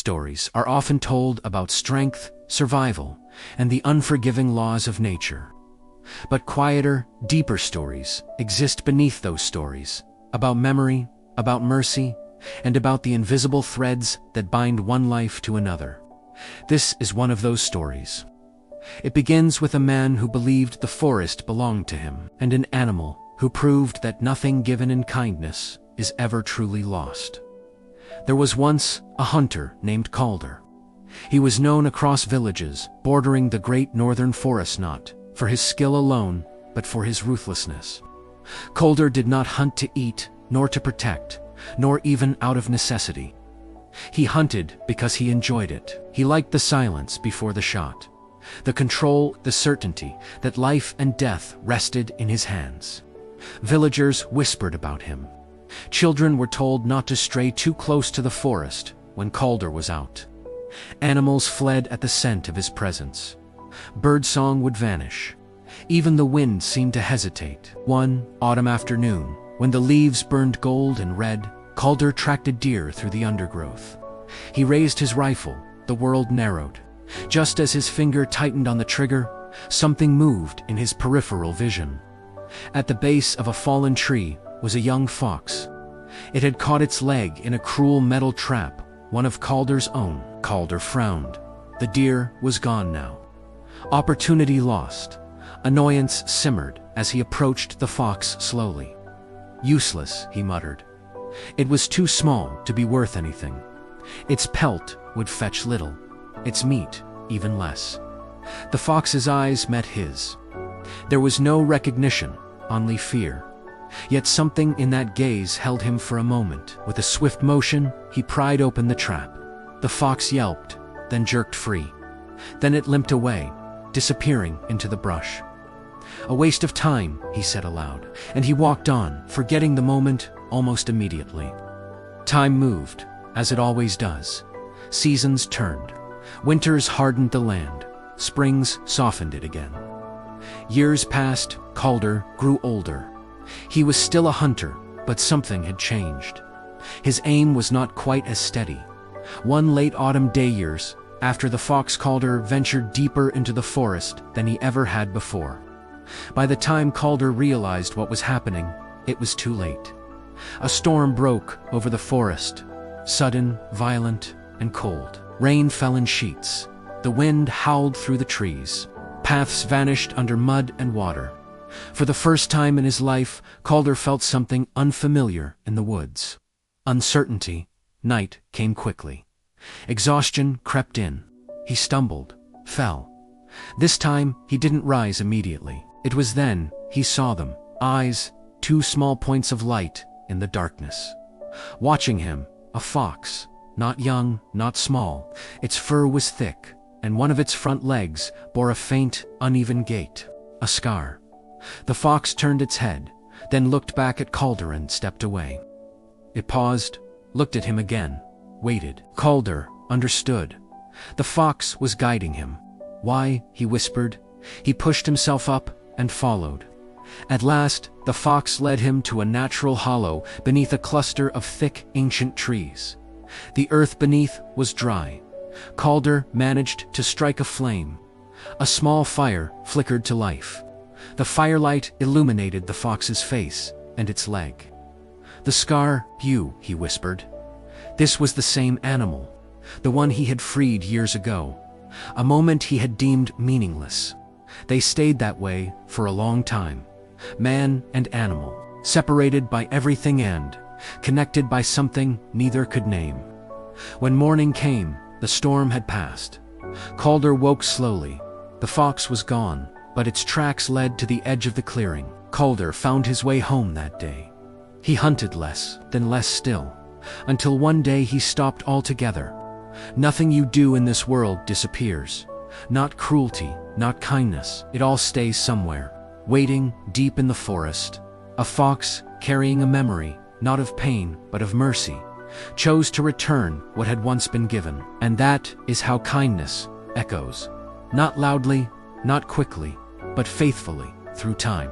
stories are often told about strength, survival, and the unforgiving laws of nature. But quieter, deeper stories exist beneath those stories, about memory, about mercy, and about the invisible threads that bind one life to another. This is one of those stories. It begins with a man who believed the forest belonged to him, and an animal who proved that nothing given in kindness is ever truly lost. There was once a hunter named Calder. He was known across villages bordering the great northern forest not for his skill alone, but for his ruthlessness. Calder did not hunt to eat, nor to protect, nor even out of necessity. He hunted because he enjoyed it. He liked the silence before the shot, the control, the certainty that life and death rested in his hands. Villagers whispered about him. Children were told not to stray too close to the forest when Calder was out. Animals fled at the scent of his presence. Birdsong would vanish. Even the wind seemed to hesitate. One autumn afternoon, when the leaves burned gold and red, Calder tracked a deer through the undergrowth. He raised his rifle. The world narrowed. Just as his finger tightened on the trigger, something moved in his peripheral vision. At the base of a fallen tree was a young fox. It had caught its leg in a cruel metal trap, one of Calder's own. Calder frowned. The deer was gone now. Opportunity lost. Annoyance simmered as he approached the fox slowly. Useless, he muttered. It was too small to be worth anything. Its pelt would fetch little, its meat even less. The fox's eyes met his. There was no recognition, only fear. Yet something in that gaze held him for a moment. With a swift motion, he pried open the trap. The fox yelped, then jerked free. Then it limped away, disappearing into the brush. "A waste of time," he said aloud, and he walked on, forgetting the moment almost immediately. Time moved, as it always does. Seasons turned. Winters hardened the land. Springs softened it again. Years passed. Calder grew older. He was still a hunter, but something had changed. His aim was not quite as steady. One late autumn day years, after the fox Calder ventured deeper into the forest than he ever had before. By the time Calder realized what was happening, it was too late. A storm broke over the forest, sudden, violent, and cold. Rain fell in sheets. The wind howled through the trees. Paths vanished under mud and water. For the first time in his life, Calder felt something unfamiliar in the woods. Uncertainty. Night came quickly. Exhaustion crept in. He stumbled, fell. This time, he didn't rise immediately. It was then he saw them. Eyes, two small points of light in the darkness. Watching him, a fox, not young, not small. Its fur was thick, and one of its front legs bore a faint, uneven gait, a scar. The fox turned its head, then looked back at Calder and stepped away. It paused, looked at him again, waited. Calder understood. The fox was guiding him. "Why?" he whispered. He pushed himself up and followed. At last, the fox led him to a natural hollow beneath a cluster of thick, ancient trees. The earth beneath was dry. Calder managed to strike a flame. A small fire flickered to life. The firelight illuminated the fox's face and its leg. "The scar, he whispered. This was the same animal, the one he had freed years ago. A moment he had deemed meaningless. They stayed that way for a long time. Man and animal, separated by everything and connected by something neither could name. When morning came, the storm had passed. Calder woke slowly. The fox was gone, but its tracks led to the edge of the clearing. Calder found his way home that day. He hunted less, then less still, until one day he stopped altogether. Nothing you do in this world disappears. Not cruelty, not kindness. It all stays somewhere, waiting deep in the forest. A fox, carrying a memory, not of pain, but of mercy, chose to return what had once been given. And that is how kindness echoes. Not loudly, not quickly, but faithfully through time.